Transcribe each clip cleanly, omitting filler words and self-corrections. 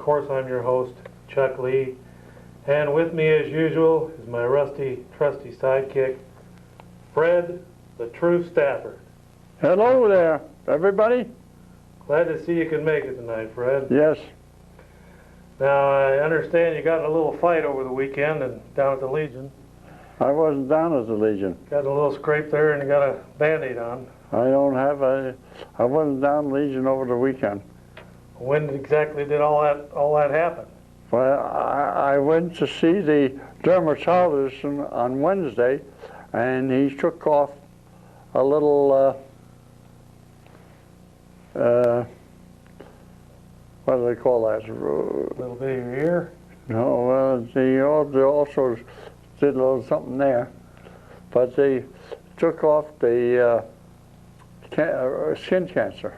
course, I'm your host, Chuck Lee. And with me, as usual, is my rusty, trusty sidekick, Fred, the True Stafford. Hello there, everybody. Glad to see you can make it tonight, Fred. Yes. Now, I understand you got in a little fight over the weekend and down at the Legion. I wasn't down at the Legion. Got a little scrape there and you got a Band-Aid on. I wasn't down Legion over the weekend. When exactly did all that happen? Well, I went to see the dermatologist on Wednesday, and he took off a little, what do they call that? A little bit of your ear? No, well, they also did a little something there. But they took off the skin cancer.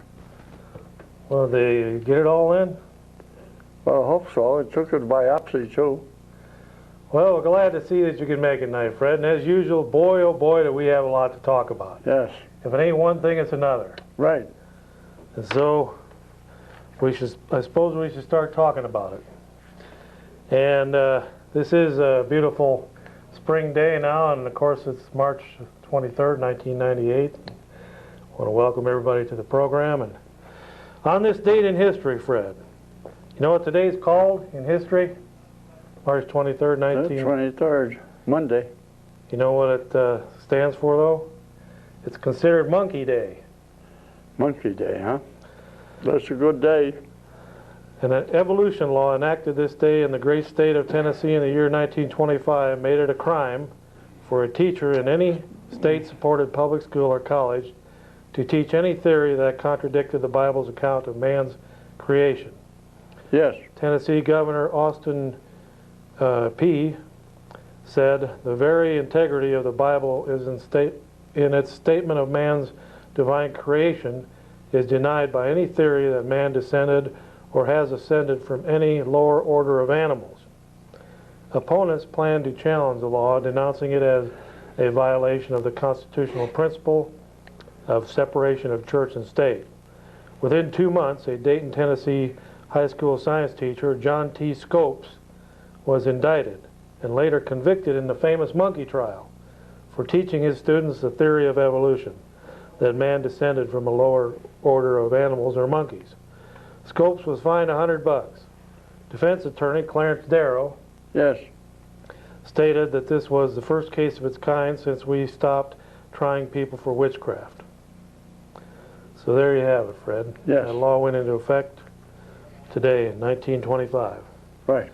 Well, they get it all in? Well, I hope so. It took a biopsy, too. Well, we're glad to see that you can make it tonight, Fred. And as usual, boy, oh boy, do we have a lot to talk about. Yes. If it ain't one thing, it's another. Right. And so, I suppose we should start talking about it. And this is a beautiful spring day now, and of course it's March 23rd, 1998. I want to welcome everybody to the program. And on this date in history, Fred, you know what today's called in history? March 23rd, 23rd, Monday. You know what it stands for, though? It's considered Monkey Day. Monkey Day, huh? That's a good day. And an evolution law enacted this day in the great state of Tennessee in the year 1925 made it a crime for a teacher in any state-supported public school or college to teach any theory that contradicted the Bible's account of man's creation. Yes. Tennessee Governor Austin Peay said, "The very integrity of the Bible is in its statement of man's divine creation is denied by any theory that man descended or has ascended from any lower order of animals." Opponents planned to challenge the law, denouncing it as a violation of the constitutional principle of separation of church and state. Within 2 months, a Dayton, Tennessee high school science teacher, John T. Scopes, was indicted and later convicted in the famous monkey trial for teaching his students the theory of evolution, that man descended from a lower order of animals or monkeys. Scopes was fined $100. Defense attorney Clarence Darrow, Yes. stated that this was the first case of its kind since we stopped trying people for witchcraft. So there you have it, Fred. Yes. That law went into effect today in 1925. Right.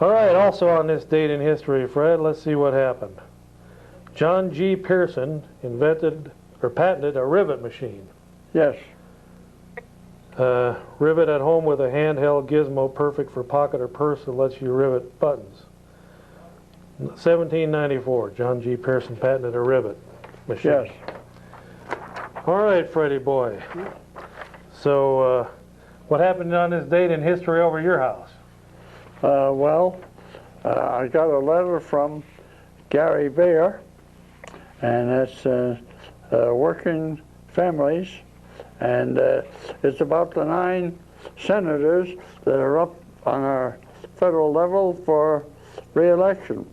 All right, also on this date in history, Fred, let's see what happened. John G. Pearson invented or patented a rivet machine. Yes. Rivet at home with a handheld gizmo perfect for pocket or purse that lets you rivet buttons. 1794, John G. Pearson patented a rivet machine. Yes. All right, Freddie boy. So, what happened on this date in history over your house? I got a letter from Gary Bear, and it's working families, and it's about the 9 senators that are up on our federal level for re-election,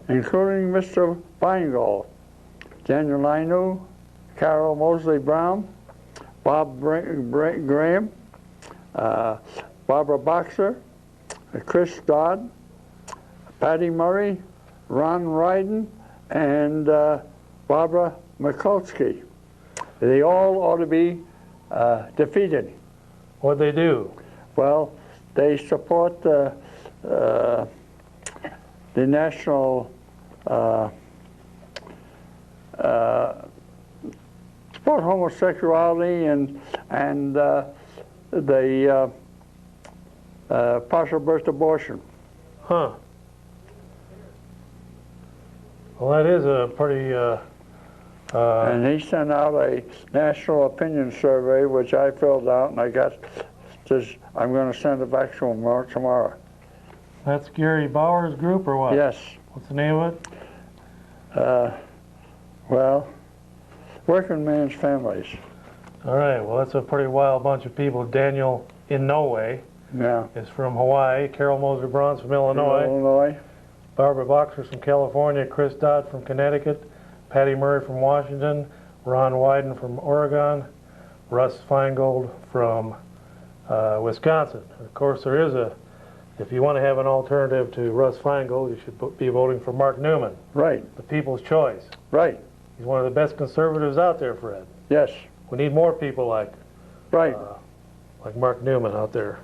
including Mr. Feingold, Daniel Lainu, Carol Mosley Brown, Bob Graham, Barbara Boxer, Chris Dodd, Patty Murray, Ron Ryden, and Barbara Mikulski. They all ought to be defeated. What'd they do? Well, they support the national support homosexuality and the partial birth abortion. Huh. Well, that is a pretty... and he sent out a national opinion survey, which I filled out, and I got this. I'm going to send it back to him tomorrow. That's Gary Bauer's group, or what? Yes. What's the name of it? Well, Working Man's Families. All right, well, that's a pretty wild bunch of people. Daniel Inouye, Yeah. is from Hawaii. Carol Moser Braun's from Illinois. Illinois. Barbara Boxer's from California. Chris Dodd from Connecticut. Patty Murray from Washington. Ron Wyden from Oregon. Russ Feingold from Wisconsin. Of course, there is if you want to have an alternative to Russ Feingold, you should be voting for Mark Newman. Right. The people's choice. Right. He's one of the best conservatives out there, Fred. Yes. We need more people like Mark Newman out there,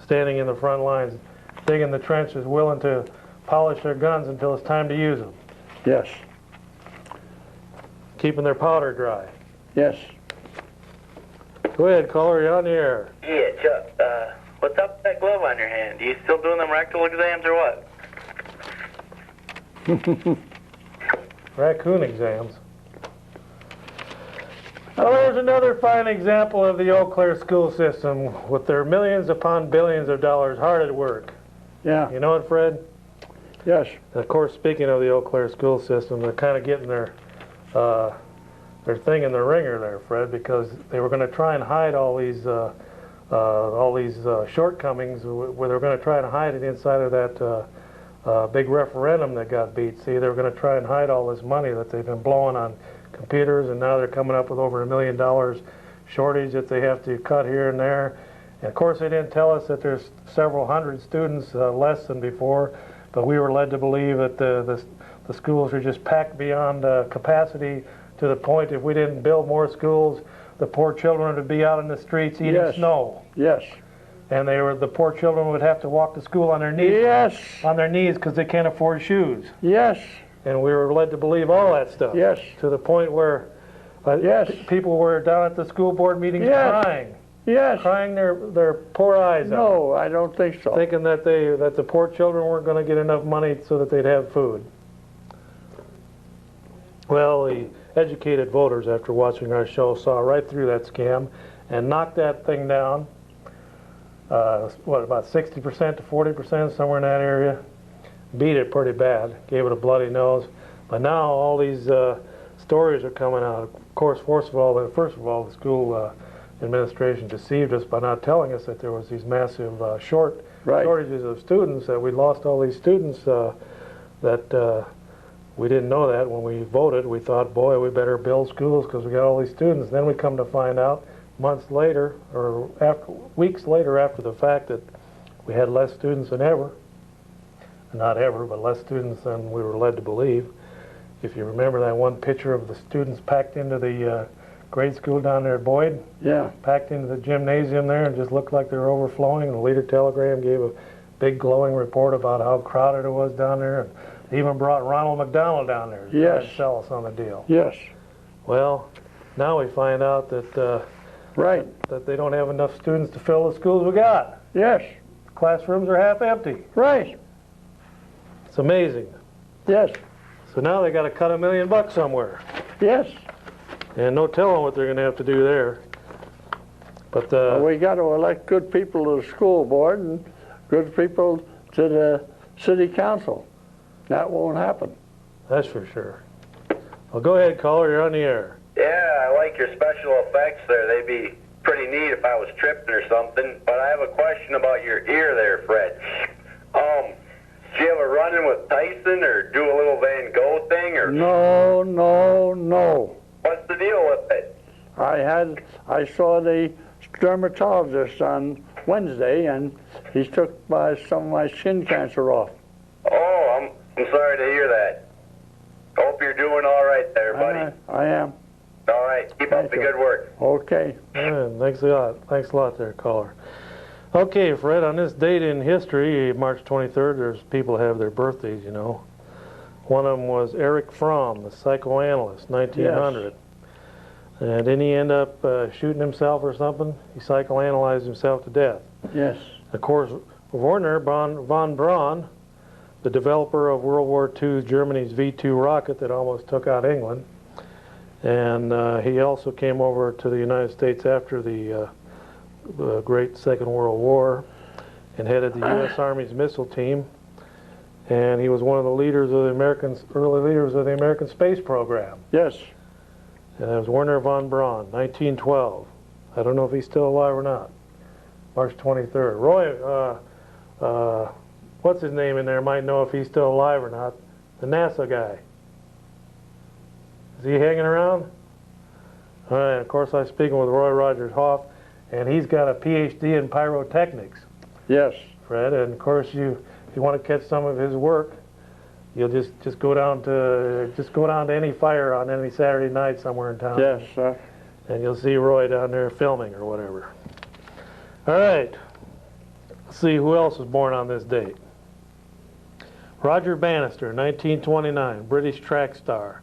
standing in the front lines, digging the trenches, willing to polish their guns until it's time to use them. Yes. Keeping their powder dry. Yes. Go ahead, caller, you're on the air. Yeah, Chuck, what's up with that glove on your hand? You still doing them rectal exams or what? Raccoon exams. Well, there's another fine example of the Eau Claire school system with their millions upon billions of dollars hard at work. Yeah. You know it, Fred? Yes. And of course, speaking of the Eau Claire school system, they're kind of getting their thing in the ringer there, Fred, because they were going to try and hide all these shortcomings. Where they were going to try and hide it inside of that big referendum that got beat. See, they were going to try and hide all this money that they've been blowing on computers, and now they're coming up with over $1 million shortage that they have to cut here and there. And of course, they didn't tell us that there's several hundred students less than before, but we were led to believe that the schools are just packed beyond capacity, to the point if we didn't build more schools, the poor children would be out in the streets eating snow. Yes. And the poor children would have to walk to school on their knees. Yes. On their knees because they can't afford shoes. Yes. And we were led to believe all that stuff. Yes. To the point where people were down at the school board meetings crying. Yes. Crying their poor eyes out. No, I don't think so. Thinking that the poor children weren't going to get enough money so that they'd have food. Well, the educated voters, after watching our show, saw right through that scam and knocked that thing down. About 60% to 40%, somewhere in that area. Beat it pretty bad, gave it a bloody nose. But now all these stories are coming out. Of course, first of all, the school administration deceived us by not telling us that there was these massive shortages of students, that we lost all these students, that we didn't know that when we voted. We thought, boy, we better build schools because we got all these students. Then we come to find out months later, or weeks later after the fact, that we had less students than ever. Not ever, but less students than we were led to believe. If you remember that one picture of the students packed into the grade school down there at Boyd. Yeah. Packed into the gymnasium there and just looked like they were overflowing. And the Leader Telegram gave a big glowing report about how crowded it was down there. And they even brought Ronald McDonald down there to try and sell us on the deal. Yes. Well, now we find out that that they don't have enough students to fill the schools we got. Yes. Classrooms are half empty. Right. It's amazing. Yes. So now they got to cut $1 million somewhere. Yes. And no telling what they're going to have to do there. But well, we got to elect good people to the school board and good people to the city council. That won't happen. That's for sure. Well, go ahead, caller. You're on the air. Yeah, I like your special effects there. They'd be pretty neat if I was tripping or something. But I have a question about your ear there, Fred. Did you ever run in with Tyson or do a little Van Gogh thing? Or No, no, no. what's the deal with it? I saw the dermatologist on Wednesday, and he took some of my skin cancer off. Oh, I'm sorry to hear that. Hope you're doing all right there, buddy. I am. All right, keep up the good work. Okay. Thanks a lot. Thanks a lot there, caller. Okay, Fred, on this date in history, March 23rd, there's people who have their birthdays, you know. One of them was Eric Fromm, the psychoanalyst, 1900. Yes. And didn't he end up shooting himself or something? He psychoanalyzed himself to death. Yes. Of course, Werner von Braun, the developer of World War II, Germany's V-2 rocket that almost took out England. And he also came over to the United States after the Great Second World War and headed the U.S. Army's missile team. And he was one of the leaders of the early leaders of the American space program. Yes. And that was Werner von Braun, 1912. I don't know if he's still alive or not. March 23rd. Roy, what's his name in there? Might know if he's still alive or not. The NASA guy. Is he hanging around? All right, of course I'm speaking with Roy Rogers Hoff, and he's got a PhD in pyrotechnics, Yes. Fred. And of course, if you want to catch some of his work, you'll just go down to any fire on any Saturday night somewhere in town. Yes, And you'll see Roy down there filming or whatever. All right. Let's see who else was born on this date. Roger Bannister, 1929, British track star.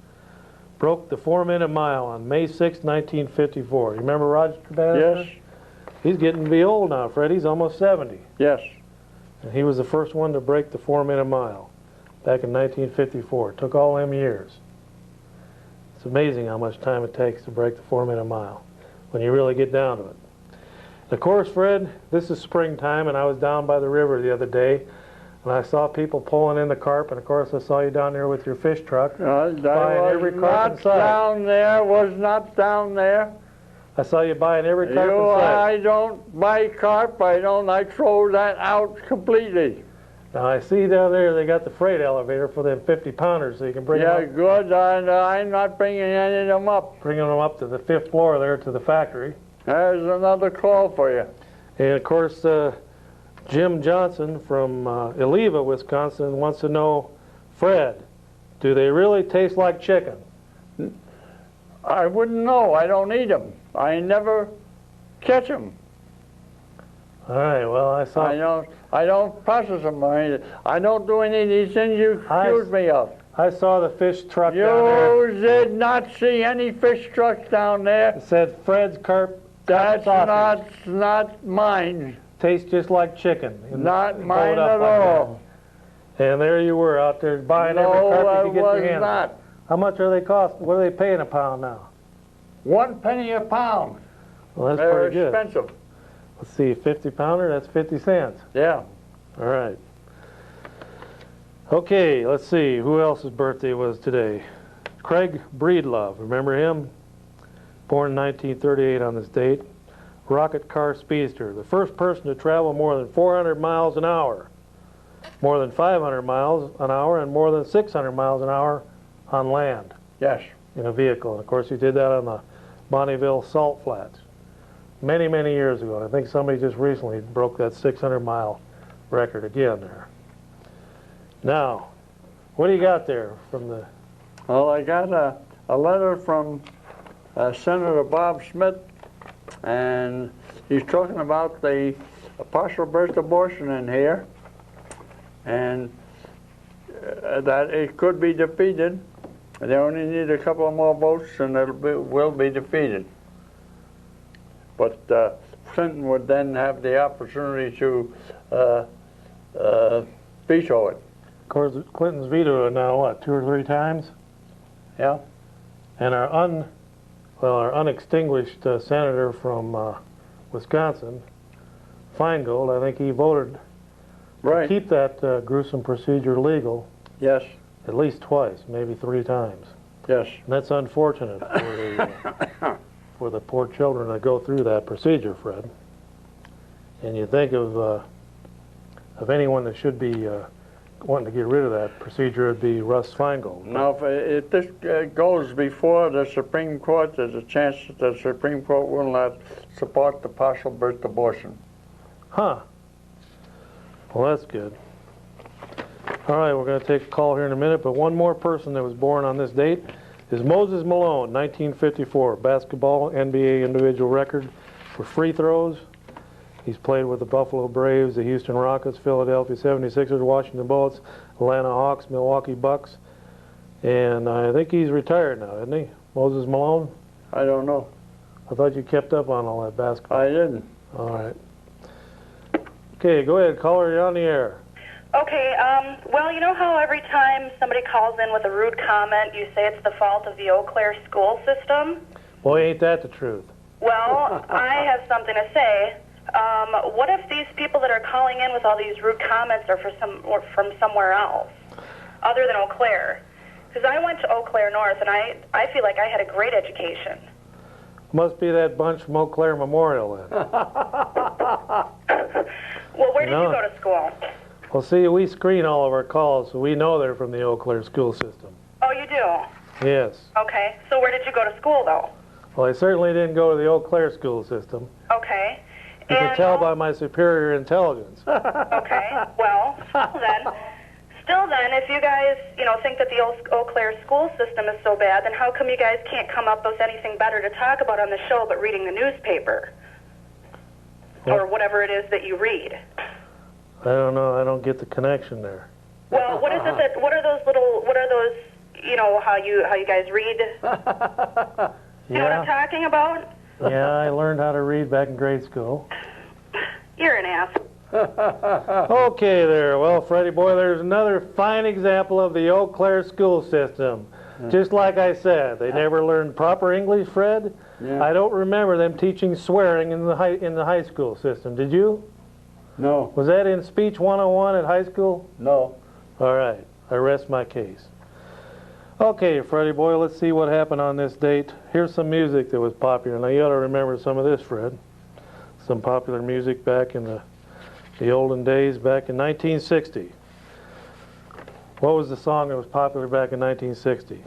Broke the 4-minute mile on May 6, 1954. You remember Roger Bannister? Yes. He's getting to be old now, Fred. He's almost 70. Yes. And he was the first one to break the 4-minute mile back in 1954. It took all them years. It's amazing how much time it takes to break the 4-minute mile when you really get down to it. And of course, Fred, this is springtime, and I was down by the river the other day, and I saw people pulling in the carp, and of course I saw you down there with your fish truck. That Buying was every carp in not sight. down there, was not down there. I saw you buying every carp in sight. I don't buy carp, I throw that out completely. Now I see down there they got the freight elevator for them 50-pounders, so you can bring Yeah, them up, good, I'm not bringing any of them up. bringing them up to the 5th floor there to the factory. There's another call for you. And of course, Jim Johnson from Eliva, Wisconsin, wants to know, Fred, do they really taste like chicken? I wouldn't know, I don't eat them. I never catch them. All right, well, I don't process them. I don't do any of these things you accuse me of. I saw the fish truck down there. You did not see any fish trucks down there. It said Fred's carp That's sausage not mine. tastes just like chicken. Not Blow mine it up at like all. that. And there you were out there buying every carp you could get your hands on. Not. How much are they cost? What are they paying a pound now? 1 penny a pound. Well, that's They're pretty good. expensive. Let's see, 50-pounder, that's 50 cents. Yeah. All right. Okay, let's see, who else's birthday was today? Craig Breedlove, remember him? Born in 1938 on this date. Rocket car speedster, the first person to travel more than 400 miles an hour, more than 500 miles an hour, and more than 600 miles an hour on land Yes. in a vehicle. And of course, he did that on the Bonneville Salt Flats many, many years ago. I think somebody just recently broke that 600-mile record again there. Now, what do you got there from the... Well, I got a letter from Senator Bob Smith, and he's talking about the partial birth abortion in here, and that it could be defeated. They only need a couple of more votes, and it will be defeated. But Clinton would then have the opportunity to veto it. Of course, Clinton's vetoed it now, what, 2 or 3 times? Yeah. And our unextinguished senator from Wisconsin, Feingold, I think he voted Right. to keep that gruesome procedure legal Yes. at least twice, maybe 3 times. Yes. And that's unfortunate for the poor children that go through that procedure, Fred. And you think of anyone that should be wanting to get rid of that procedure, it'd be Russ Feingold. Now, if this goes before the Supreme Court, there's a chance that the Supreme Court will not support the partial birth abortion. Huh. Well, that's good. All right, we're going to take a call here in a minute, but one more person that was born on this date is Moses Malone, 1954, basketball NBA individual record for free throws. He's played with the Buffalo Braves, the Houston Rockets, Philadelphia 76ers, Washington Bullets, Atlanta Hawks, Milwaukee Bucks, and I think he's retired now, isn't he, Moses Malone? I don't know. I thought you kept up on all that basketball. I didn't. All right. Okay, go ahead, caller, you're on the air. Okay, well, you know how every time somebody calls in with a rude comment, you say it's the fault of the Eau Claire school system? Boy, ain't that the truth. Well, I have something to say. What if these people that are calling in with all these rude comments are from somewhere else, other than Eau Claire? Because I went to Eau Claire North, and I feel like I had a great education. Must be that bunch from Eau Claire Memorial then. Well, where did No. you go to school? Well, see, we screen all of our calls, so we know they're from the Eau Claire school system. Oh, you do? Yes. Okay. So where did you go to school, though? Well, I certainly didn't go to the Eau Claire school system. Okay. You can tell by my superior intelligence. Okay. Well, still then, if you guys, think that the Eau Claire school system is so bad, then how come you guys can't come up with anything better to talk about on the show but reading the newspaper? Yep. Or whatever it is that you read? I don't know. I don't get the connection there. Well, what are those, how you guys read? You know what I'm talking about? Yeah, I learned how to read back in grade school. You're an ass. Okay there. Well, Freddie boy, there's another fine example of the Eau Claire school system. Just like I said, they never learned proper English, Fred. Yeah. I don't remember them teaching swearing in the high school system. Did you? No, Was that in Speech 101 at high school? no. All right. I rest my case. Okay, Freddie boy, let's see what happened on this date. Here's some music that was popular. Now, you ought to remember some of this, Fred. Some popular music back in the olden days, back in 1960. What was the song that was popular back in 1960?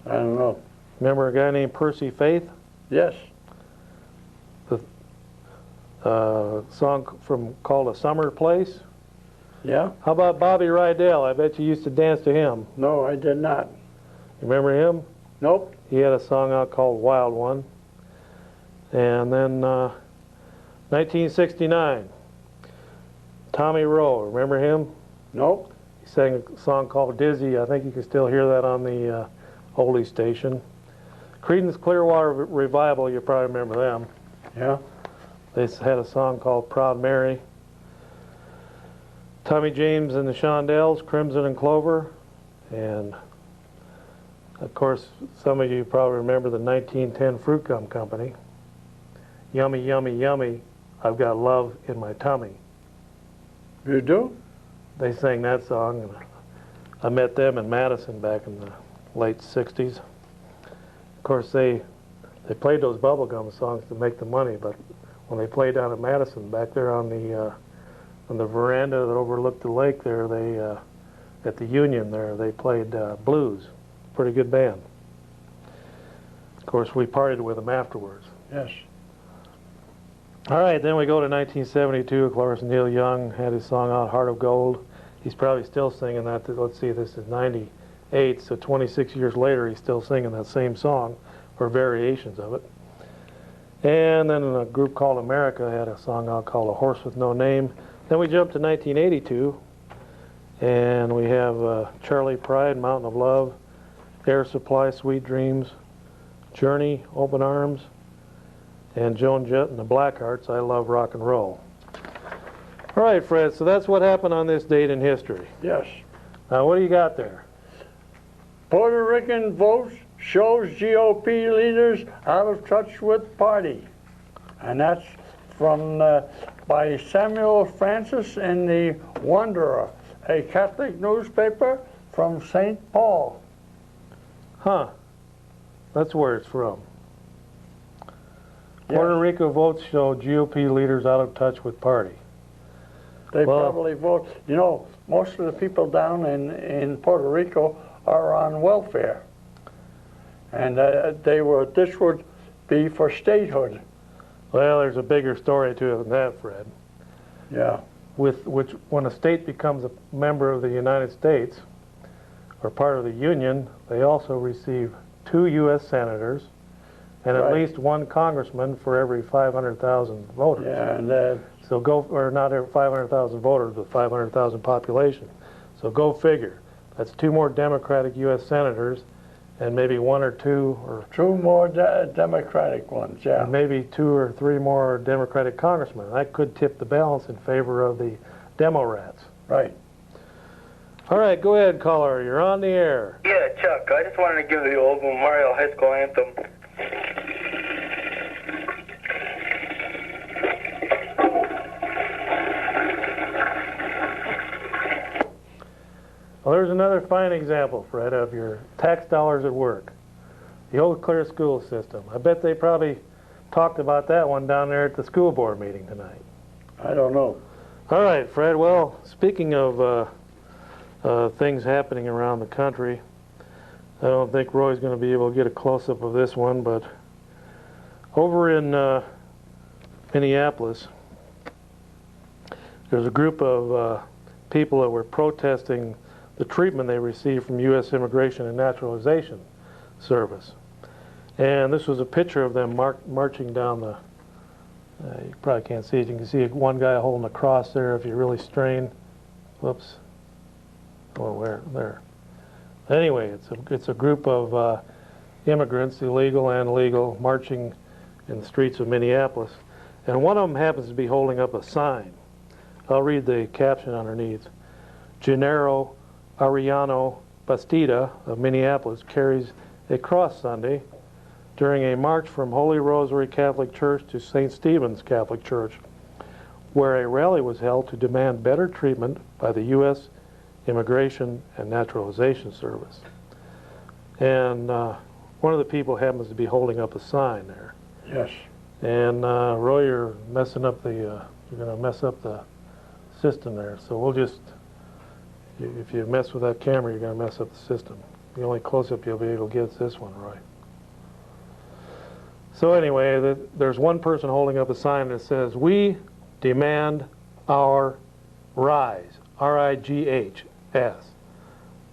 I don't know. Remember a guy named Percy Faith? Yes. Song called A Summer Place? Yeah? How about Bobby Rydell? I bet you used to dance to him. No, I did not. You remember him? Nope. He had a song out called Wild One. And then 1969, Tommy Rowe. Remember him? Nope. He sang a song called Dizzy. I think you can still hear that on the oldie station. Creedence Clearwater Revival, you probably remember them. Yeah? They had a song called Proud Mary. Tommy James and the Shondells, Crimson and Clover. And, of course, some of you probably remember the 1910 Fruit Gum Company. Yummy, yummy, yummy, I've got love in my tummy. You do? They sang that song, and I met them in Madison back in the late 60s. Of course, they played those bubblegum songs to make the money, but when they played down in Madison, back there on the veranda that overlooked the lake there, they at the Union there, they played blues. Pretty good band. Of course, we partied with them afterwards. Yes. All right, then we go to 1972. Of course, Neil Young had his song out, Heart of Gold. He's probably still singing that. Let's see, this is 98, so 26 years later, he's still singing that same song, or variations of it. And then a group called America had a song out called A Horse with No Name. Then we jump to 1982, and we have Charlie Pride, Mountain of Love, Air Supply, Sweet Dreams, Journey, Open Arms, and Joan Jett and the Blackhearts, I Love Rock and Roll. All right, Fred, so that's what happened on this date in history. Yes. Now, what do you got there? Puerto Rican votes shows GOP leaders out of touch with party. And that's from by Samuel Francis in the Wanderer, a Catholic newspaper from St. Paul. Huh. That's where it's from. Yes. Puerto Rico votes show GOP leaders out of touch with party. They Well- probably vote. You know, most of the people down in Puerto Rico are on welfare. And this would be for statehood. Well, there's a bigger story to it than that, Fred. Yeah. When a state becomes a member of the United States, or part of the Union, they also receive 2 U.S. senators and at Right. least 1 congressman for every 500,000 voters. Yeah, and So or not every 500,000 voters, but 500,000 population. So go figure. That's 2 more Democratic U.S. senators, and maybe 1 or 2, or 2 more Democratic ones, yeah. and maybe 2 or 3 more Democratic congressmen. That could tip the balance in favor of the Demo-rats. Right. All right, go ahead, caller. You're on the air. Yeah, Chuck, I just wanted to give the old Memorial High School anthem. Well, there's another fine example, Fred, of your tax dollars at work. The Eau Claire school system. I bet they probably talked about that one down there at the school board meeting tonight. I don't know. All right, Fred. Well, speaking of things happening around the country, I don't think Roy's going to be able to get a close-up of this one, but over in Minneapolis, there's a group of people that were protesting the treatment they received from U.S. Immigration and Naturalization Service. And this was a picture of them marching down the, you probably can't see it, you can see one guy holding a cross there if you really strain. Whoops. Oh, where? There. Anyway, it's a group of immigrants, illegal and legal, marching in the streets of Minneapolis. And one of them happens to be holding up a sign. I'll read the caption underneath. Gennaro Ariano Bastida of Minneapolis carries a cross Sunday during a march from Holy Rosary Catholic Church to St. Stephen's Catholic Church, where a rally was held to demand better treatment by the U.S. Immigration and Naturalization Service. And one of the people happens to be holding up a sign there. Yes. And Roy, you're messing up the, you're going to mess up the system there. So we'll just, if you mess with that camera, you're going to mess up the system. The only close-up you'll be able to get is this one, Roy. So anyway, there's one person holding up a sign that says, "We demand our rise," R-I-G-H-S.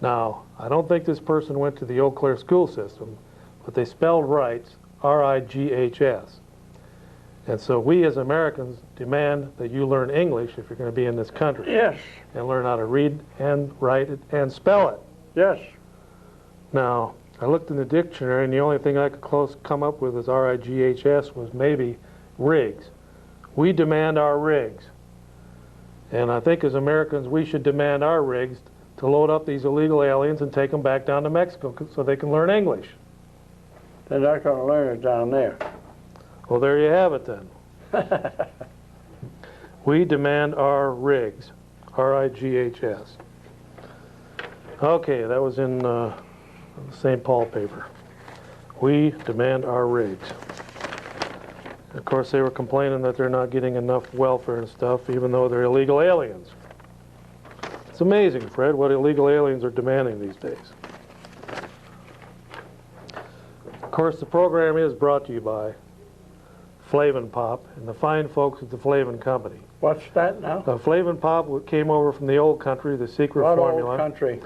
Now, I don't think this person went to the Eau Claire school system, but they spelled rights, R-I-G-H-S. And so we as Americans demand that you learn English if you're going to be in this country. Yes. And learn how to read and write it and spell it. Yes. Now, I looked in the dictionary, and the only thing I could come up with as R-I-G-H-S was maybe rigs. We demand our rigs. And I think as Americans, we should demand our rigs to load up these illegal aliens and take them back down to Mexico so they can learn English. They're not going to learn it down there. Well, there you have it then. We demand our rigs. R-I-G-H-S. Okay, that was in St. Paul paper. We demand our rigs. Of course, they were complaining that they're not getting enough welfare and stuff, even though they're illegal aliens. It's amazing, Fred, what illegal aliens are demanding these days. Of course, the program is brought to you by Flavin Pop and the fine folks at the Flavin Company. What's that now? Flavin Pop came over from the old country, the secret What formula. old country?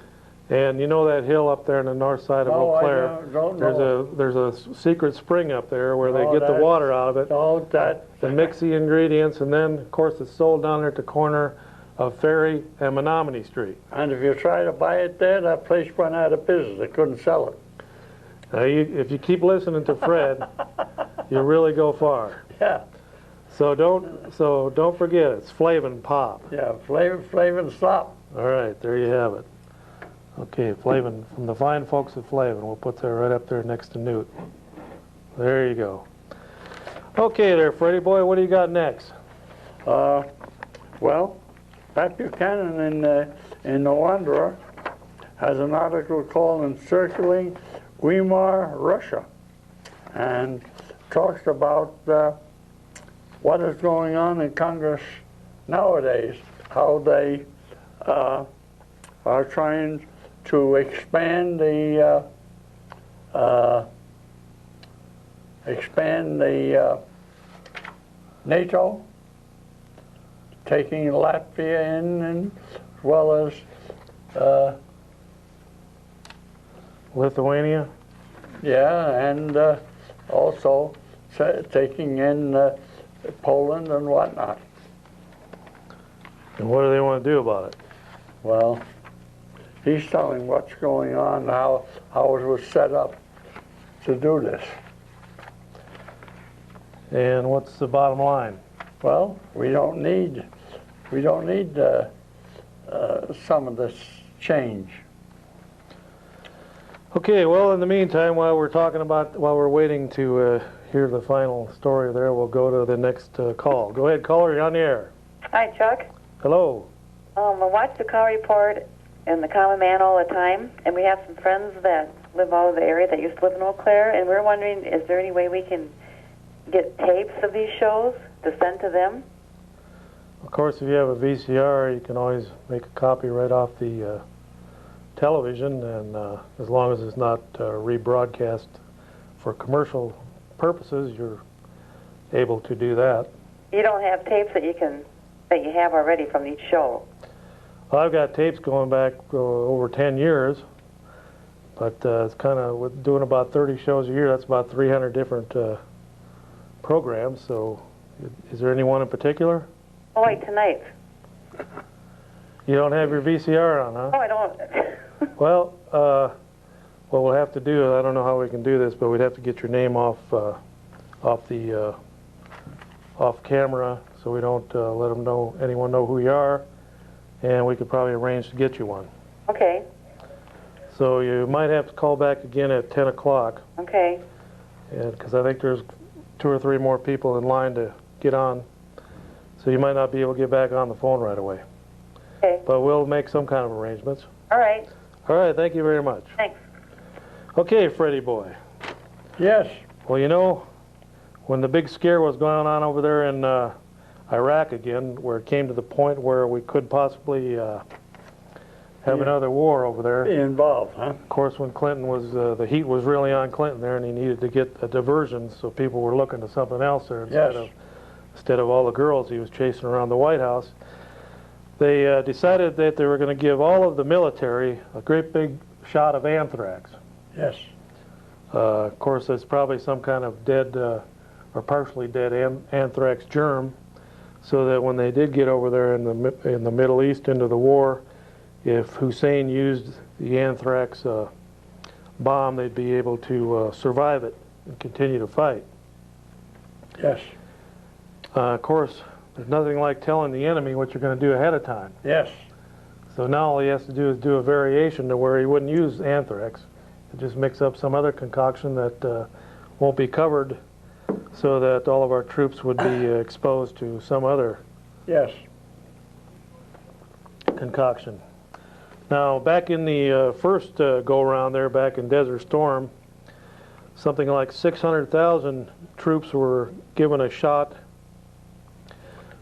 And you know that hill up there on the north side of Eau Claire? I don't know. There's a secret spring up there where they Oh, get the that- water out of it Oh, that. and mix the ingredients, and then, of course, it's sold down there at the corner of Ferry and Menominee Street. And if you try to buy it there, that place went out of business. They couldn't sell it. Now, if you keep listening to Fred, you'll really go far. Yeah. So don't forget, it's Flavin Pop. Yeah. Flavin Stop. All right, there you have it. Okay, Flavin, from the fine folks at Flavin. We'll put that right up there next to Newt. There you go. Okay there, Freddie boy, what do you got next? Well, Pat Buchanan in The Wanderer has an article called "Encircling Weimar Russia," and talks about what is going on in Congress nowadays, how they are trying to expand the NATO, taking Latvia in, and as well as Lithuania? yeah, and also taking in Poland and whatnot. And what do they want to do about it? Well, he's telling what's going on, how it was set up to do this. And what's the bottom line? Well, we don't need some of this change. Okay, well, in the meantime, while we're waiting to hear the final story there, we'll go to the next call. Go ahead, caller, you're on the air. Hi, Chuck. Hello. I watch the call report and the Common Man all the time, and we have some friends that live out of the area that used to live in Eau Claire, and we're wondering, is there any way we can get tapes of these shows to send to them? Of course, if you have a VCR, you can always make a copy right off the television, and as long as it's not rebroadcast for commercial purposes, you're able to do that. You don't have tapes that you have already from each show? Well, I've got tapes going back over 10 years, but it's kind of doing about 30 shows a year. That's about 300 different programs. So, is there any one in particular? Oh, like tonight. You don't have your VCR on, huh? Oh, I don't. Well, what we'll have to do, I don't know how we can do this, but we'd have to get your name off camera, so we don't let anyone know who you are, and we could probably arrange to get you one. Okay. So you might have to call back again at 10 o'clock. Okay. Because I think there's 2 or 3 more people in line to get on, so you might not be able to get back on the phone right away. Okay. But we'll make some kind of arrangements. All right. All right, thank you very much. Thanks. Okay, Freddie boy. Yes. Well, you know, when the big scare was going on over there in Iraq again, where it came to the point where we could possibly have another war over there. Be involved, huh? Of course, when Clinton was, the heat was really on Clinton there, and he needed to get a diversion, so people were looking to something else there instead of all the girls he was chasing around the White House. They decided that they were going to give all of the military a great big shot of anthrax. Yes. Of course, there's probably some kind of dead or partially dead anthrax germ, so that when they did get over there in the Middle East into the war, if Hussein used the anthrax bomb, they'd be able to survive it and continue to fight. Yes. Of course, there's nothing like telling the enemy what you're going to do ahead of time. Yes. So now all he has to do is do a variation to where he wouldn't use anthrax. Just mix up some other concoction that won't be covered, so that all of our troops would be exposed to some other concoction. Now, back in the first go-around there, back in Desert Storm, something like 600,000 troops were given a shot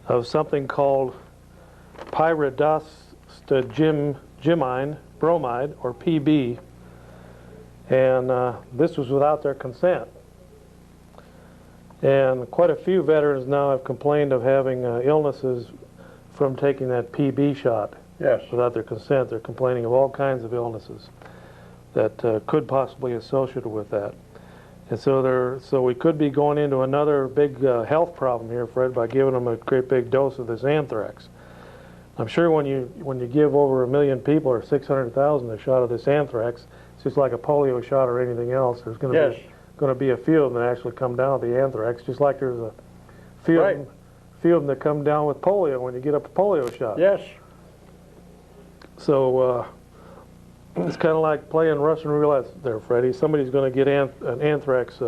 of something called pyridostigmine bromide, or PB, and this was without their consent. And quite a few veterans now have complained of having illnesses from taking that PB shot. Yes. Without their consent. They're complaining of all kinds of illnesses that could possibly be associated with that. And so we could be going into another big health problem here, Fred, by giving them a great big dose of this anthrax. I'm sure when you give over 1 million people or 600,000 a shot of this anthrax, it's just like a polio shot or anything else. There's going to be a few of them that actually come down with the anthrax, just like there's a few of them that come down with polio when you get a polio shot. Yes. So it's kind of like playing Russian roulette there, Freddie. Somebody's going to get an anthrax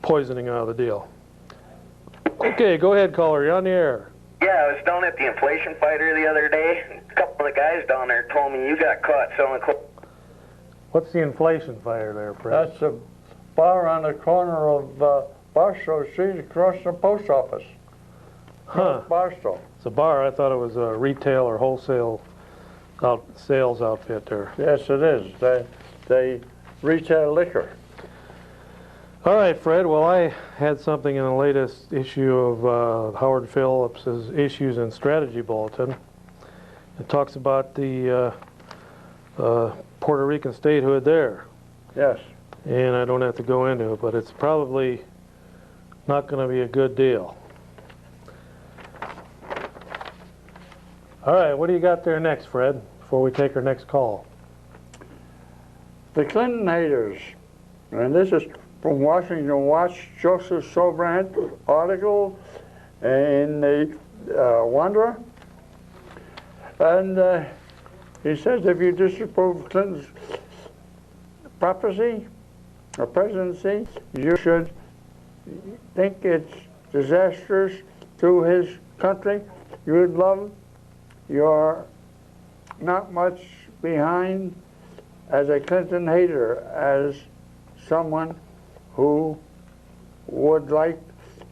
poisoning out of the deal. Okay, go ahead, caller. You're on the air. Yeah, I was down at the Inflation Fighter the other day. A couple of the guys down there told me you got caught selling clothes. What's the Inflation Fighter there, Fred? That's a bar on the corner of Barstow Street across the post office. Huh. Barstow. It's a bar. I thought it was a retail or wholesale sales outfit there. Yes, it is. They retail liquor. All right, Fred. Well, I had something in the latest issue of Howard Phillips' Issues and Strategy Bulletin. It talks about the Puerto Rican statehood there. Yes. And I don't have to go into it, but it's probably not going to be a good deal. All right, what do you got there next, Fred, before we take our next call? The Clinton haters, and this is from Washington Watch, Joseph Sobrant article in the Wanderer. And he says if you disapprove of Clinton's presidency, you should think it's disastrous to his country. You would love. You're not much behind as a Clinton hater, as someone who would like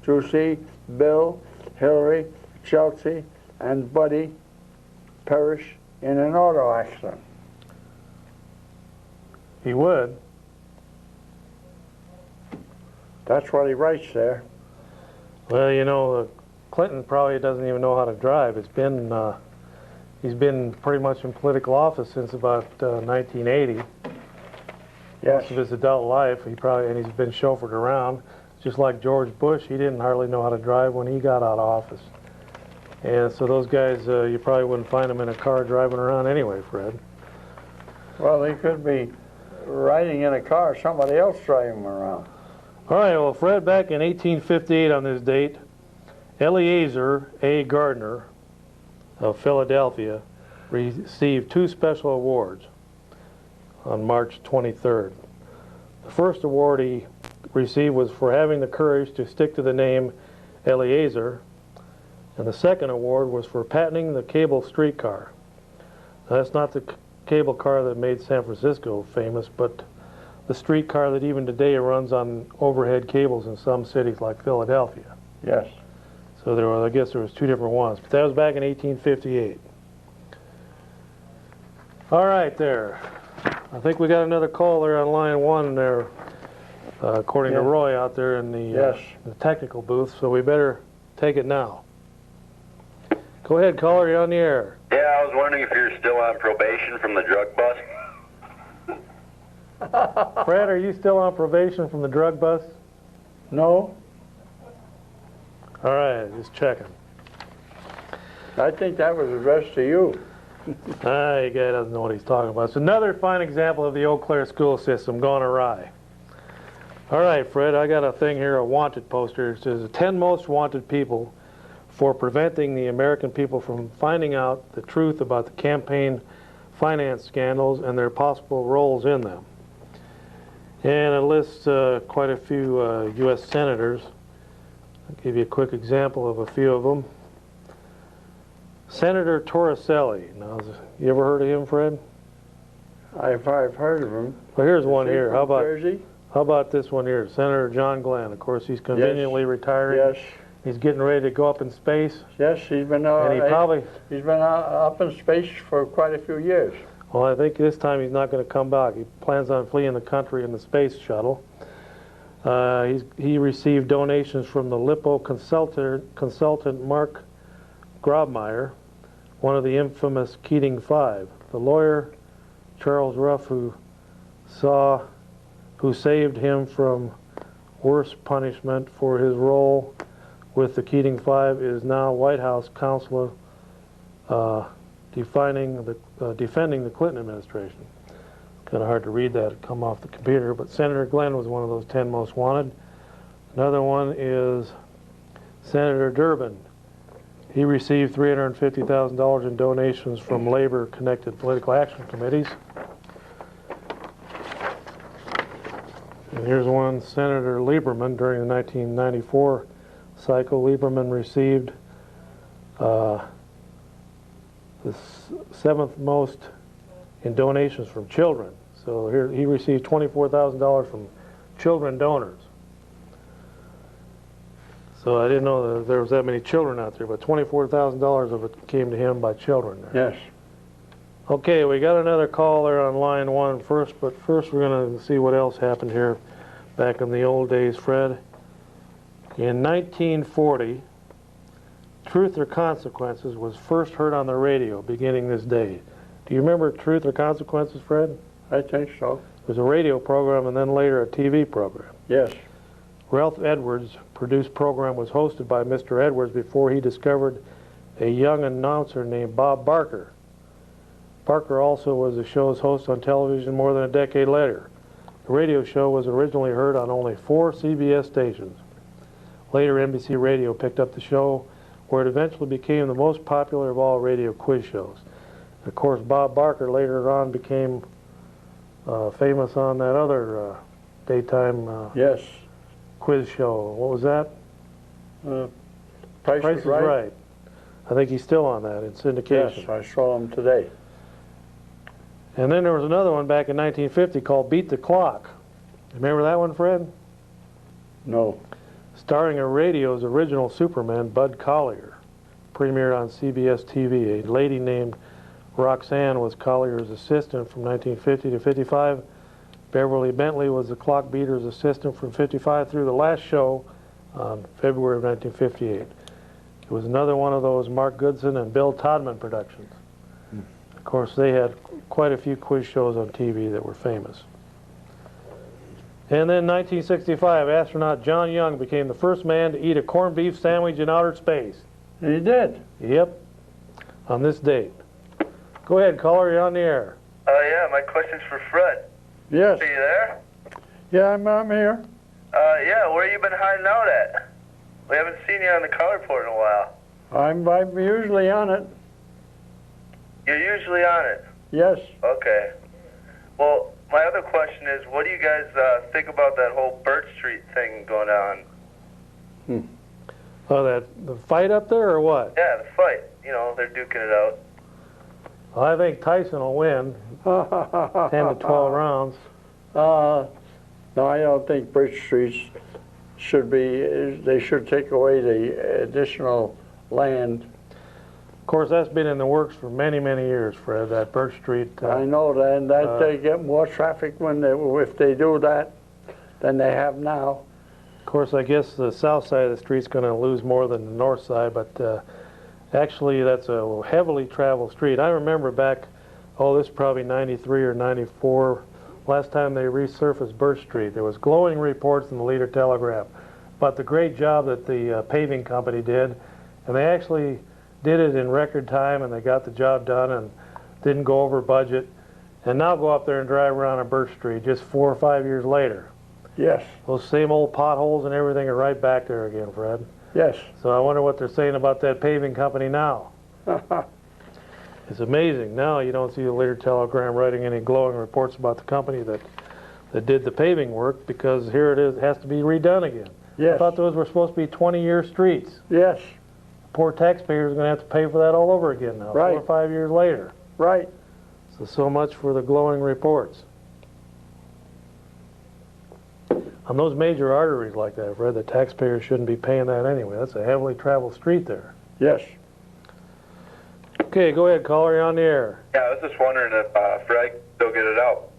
to see Bill, Hillary, Chelsea, and Buddy perish in an auto accident. He would. That's what he writes there. Well, you know, Clinton probably doesn't even know how to drive. He's been pretty much in political office since about 1980. Yes. Most of his adult life, and he's been chauffeured around. Just like George Bush, he didn't hardly know how to drive when he got out of office. And so those guys, you probably wouldn't find them in a car driving around anyway, Fred. Well, they could be riding in a car, somebody else driving them around. All right, well, Fred, back in 1858 on this date, Eleazar A. Gardner of Philadelphia received 2 special awards on March 23rd. The first award he received was for having the courage to stick to the name Eleazar, and the second award was for patenting the cable streetcar. Now, that's not the cable car that made San Francisco famous, but the streetcar that even today runs on overhead cables in some cities like Philadelphia. Yes. So I guess there was 2 different ones, but that was back in 1858. All right, there. I think we got another call there on line 1 there, according to Roy out there in the technical booth. So we better take it now. Go ahead, caller. You're on the air. Yeah, I was wondering if you're still on probation from the drug bust. Fred, are you still on probation from the drug bust? No, All right, just checking. I think that was addressed to you. You guy doesn't know what he's talking about. It's another fine example of the Eau Claire school system gone awry. All right, Fred, I got a thing here, a wanted poster. It says the 10 most wanted people for preventing the American people from finding out the truth about the campaign finance scandals and their possible roles in them. And it lists quite a few U.S. senators. I'll give you a quick example of a few of them. Senator Torricelli. Now, you ever heard of him, Fred? I've heard of him. Well, here's one Is he here. from Jersey? How about this one here? Senator John Glenn. Of course, he's conveniently retiring. Yes. He's getting ready to go up in space. Yes, he's been he's been up in space for quite a few years. Well, I think this time he's not going to come back. He plans on fleeing the country in the space shuttle. He received donations from the Lippo consultant Mark Grobmeyer, one of the infamous Keating Five, the lawyer Charles Ruff, who saved him from worse punishment for his role with the Keating Five, is now White House counselor defending the Clinton administration. Kind of hard to read that, come off the computer, but Senator Glenn was one of those 10 most wanted. Another one is Senator Durbin. He received $350,000 in donations from labor-connected political action committees. And here's one, Senator Lieberman. During the 1994 cycle, Lieberman received the 7th most in donations from children. So here he received $24,000 from children donors. So I didn't know that there was that many children out there, but $24,000 of it came to him by children there. Yes. Okay, we got another call there on line 1 first, but first we're going to see what else happened here back in the old days, Fred. In 1940, Truth or Consequences was first heard on the radio beginning this day. Do you remember Truth or Consequences, Fred? I think so. It was a radio program and then later a TV program. Yes. Ralph Edwards' produced program was hosted by Mr. Edwards before he discovered a young announcer named Bob Barker. Barker also was the show's host on television more than a decade later. The radio show was originally heard on only 4 CBS stations. Later, NBC Radio picked up the show, where it eventually became the most popular of all radio quiz shows. And of course, Bob Barker later on became famous on that other daytime Yes. quiz show. What was that? Price is Right. I think he's still on that in syndication. Yes, I saw him today. And then there was another one back in 1950 called Beat the Clock. Remember that one, Fred? No. Starring a radio's original Superman, Bud Collyer. Premiered on CBS TV. A lady named Roxanne was Collier's assistant from 1950 to 55. Beverly Bentley was the clock beater's assistant from 55 through the last show on February of 1958. It was another one of those Mark Goodson and Bill Todman productions. Of course, they had quite a few quiz shows on TV that were famous. And then 1965, astronaut John Young became the first man to eat a corned beef sandwich in outer space. He did. Yep, on this date. Go ahead, caller, you're on the air. Yeah, my question's for Fred. Yes. Are you there? Yeah, I'm here. Yeah, where you been hiding out at? We haven't seen you on the call report in a while. I'm usually on it. You're usually on it. Yes. Okay. Well, my other question is, what do you guys think about that whole Birch Street thing going on? Oh, the fight up there or what? Yeah, the fight. You know, they're duking it out. Well, I think Tyson will win 10 to 12 rounds. No, I don't think Bridge Streets should be, they should take away the additional land. Of course, that's been in the works for many, many years, Fred, that Birch Street. I know that, and that they get more traffic if they do that than they have now. Of course, I guess the south side of the street's going to lose more than the north side, but actually that's a heavily traveled street. I remember back, this is probably 93 or 94, last time they resurfaced Birch Street. There was glowing reports in the Leader Telegraph, but the great job that the paving company did, and they actually did it in record time, and they got the job done and didn't go over budget. And now go up there and drive around on Birch Street just 4 or 5 years later. Yes. Those same old potholes and everything are right back there again, Fred. Yes. So I wonder what they're saying about that paving company now. It's amazing. Now you don't see the Leader Telegram writing any glowing reports about the company that did the paving work, because here it is, it has to be redone again. Yes. I thought those were supposed to be 20-year streets. Yes. Poor taxpayers are going to have to pay for that all over again now, Right. 4 or 5 years later. Right. So much for the glowing reports. On those major arteries like that, Fred, the taxpayers shouldn't be paying that anyway. That's a heavily traveled street there. Yes. Okay, go ahead, caller, you're on the air. Yeah, I was just wondering if Fred could still get it out.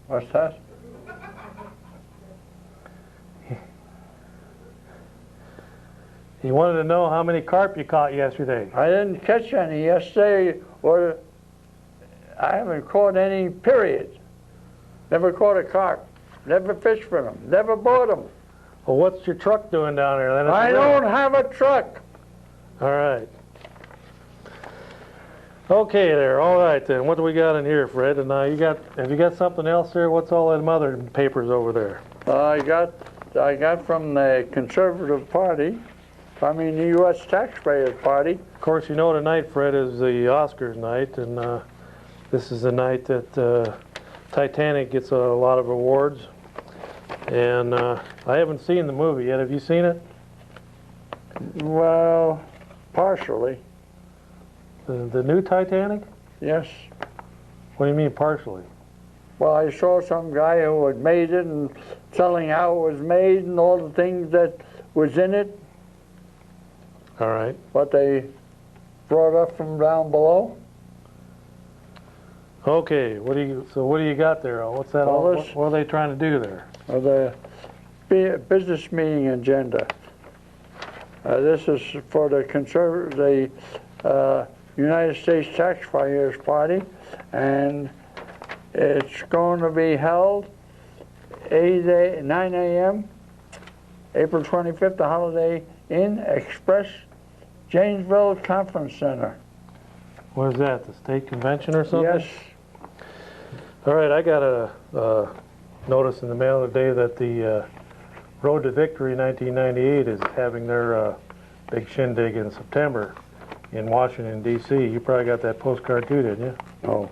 What's that? He wanted to know how many carp you caught yesterday. I didn't catch any yesterday, or I haven't caught any, period. Never caught a carp. Never fished for them. Never bought them. Well, what's your truck doing down there then? I don't have a truck. All right. Okay there. All right then. What do we got in here, Fred? And have you got something else there? What's all them other papers over there? I got from the Conservative Party. I mean, the U.S. Taxpayers Party. Of course, you know tonight, Fred, is the Oscars night, and this is the night that Titanic gets a lot of awards. And I haven't seen the movie yet. Have you seen it? Well, partially, The new Titanic? yes. What do you mean partially? Well, I saw some guy who had made it and telling how it was made and all the things that was in it, All right. what they brought up from down below. Okay. What do you got there? What's that? Well, What are they trying to do there? The business meeting agenda. This is for the United States Taxpayers Party, and it's going to be held 9 a.m. April 25th, the Holiday Inn Express, Janesville Conference Center. What is that? The state convention or something? Yes. All right. I got a notice in the mail today that the Road to Victory 1998 is having their big shindig in September in Washington, D.C. You probably got that postcard too, didn't you? Oh.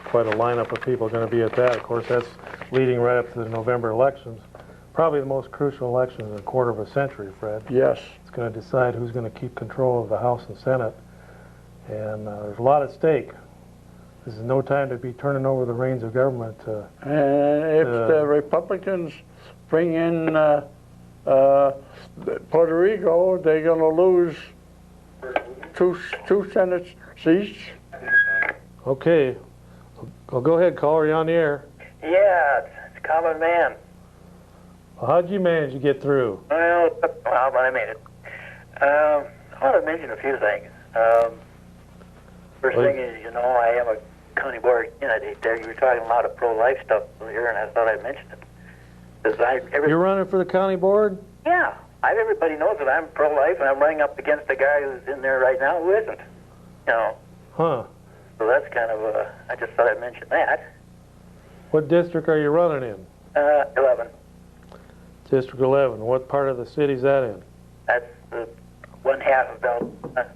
Quite a lineup of people going to be at that. Of course, that's leading right up to the November elections. Probably the most crucial election in a quarter of a century, Fred. Yes. It's going to decide who's going to keep control of the House and Senate. And there's a lot at stake. This is no time to be turning over the reins of government. And if the Republicans bring in Puerto Rico, they're going to lose two Senate seats. Okay. Well, go ahead, caller. You're on the air. Yeah, it's a common man. Well, how'd you manage to get through? Well, but I made it. I want to mention a few things. First thing is, I am a county board candidate there. You were talking a lot of pro-life stuff earlier, and I thought I'd mention it. You're running for the county board? Yeah. Everybody knows that I'm pro-life, and I'm running up against a guy who's in there right now who isn't. Huh. So that's kind of I just thought I'd mention that. What district are you running in? 11. District 11. What part of the city's that in? That's the one half of Altoona.